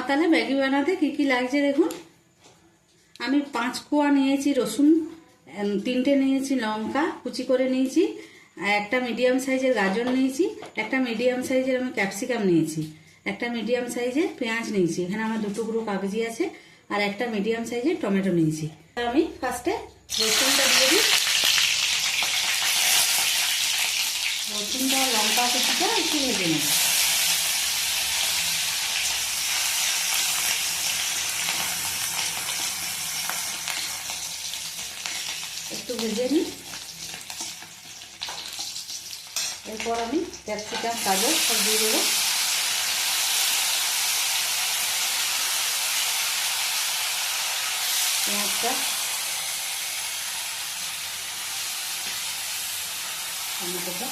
তাহলে ম্যাগি বানাতে কি কি লাগছে দেখুন। আমি 5 কোয়া নিয়েছি রসুন, 3টে নিয়েছি লঙ্কা কুচি করে নিয়েছি, একটা মিডিয়াম সাইজের গাজর নিয়েছি, একটা মিডিয়াম সাইজের আমি ক্যাপসিকাম নিয়েছি, একটা মিডিয়াম সাইজের পেঁয়াজ নিয়েছি, এখানে আমার 2 টুকরো কাগজি আছে, আর একটা মিডিয়াম সাইজের টমেটো নিয়েছি। আমি ফার্স্টে রসুনটা দিয়ে দিই। রসুনটা লঙ্কা কুচিটা একটু ভেজে নেব। একটু ভেজে নিই। এরপর আমি ক্যাপসিকাম গাজর সব দিয়ে দেবো। পেঁয়াজটা টমেটোটা